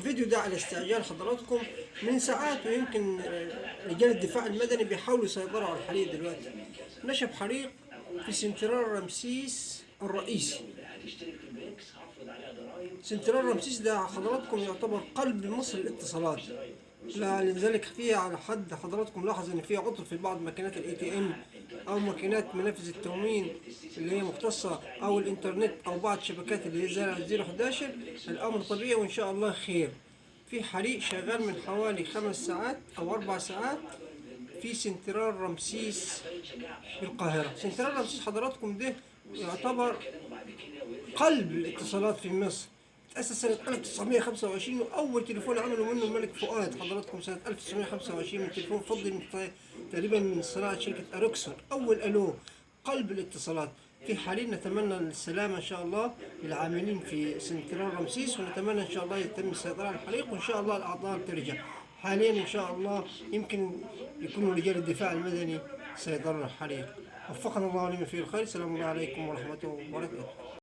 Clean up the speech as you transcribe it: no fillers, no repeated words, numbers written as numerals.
الفيديو ده على استعجال حضراتكم من ساعات، ويمكن رجال الدفاع المدني بيحاولوا يسيطروا على الحريق دلوقتي. نشب حريق في سنترال رمسيس الرئيسي. سنترال رمسيس ده حضراتكم يعتبر قلب مصر الاتصالات، لذلك فيها على حد حضراتكم لاحظ ان فيها عطل في بعض ماكينات الاي تي ام او ماكينات منافذ التموين اللي هي مختصه او الانترنت او بعض الشبكات اللي هي زي 011. الامر طبيعي وان شاء الله خير. في حريق شغال من حوالي 5 ساعات او 4 ساعات في سنترال رمسيس في القاهره. سنترال رمسيس حضراتكم ده يعتبر قلب الاتصالات في مصر. تأسس سنة 1925، وأول تليفون عملوا منه الملك فؤاد حضراتكم سنة 1925 من تليفون فضي تقريبا من صناعة شركة أروكسون. أول ألو قلب الاتصالات. في حاليا نتمنى السلامة إن شاء الله للعاملين في سنترال رمسيس، ونتمنى إن شاء الله يتم السيطرة على الحريق، وإن شاء الله الأعطال ترجع. حاليا إن شاء الله يمكن يكونوا رجال الدفاع المدني سيطروا على الحريق. وفقنا الله لما فيه الخير. السلام عليكم ورحمة الله وبركاته.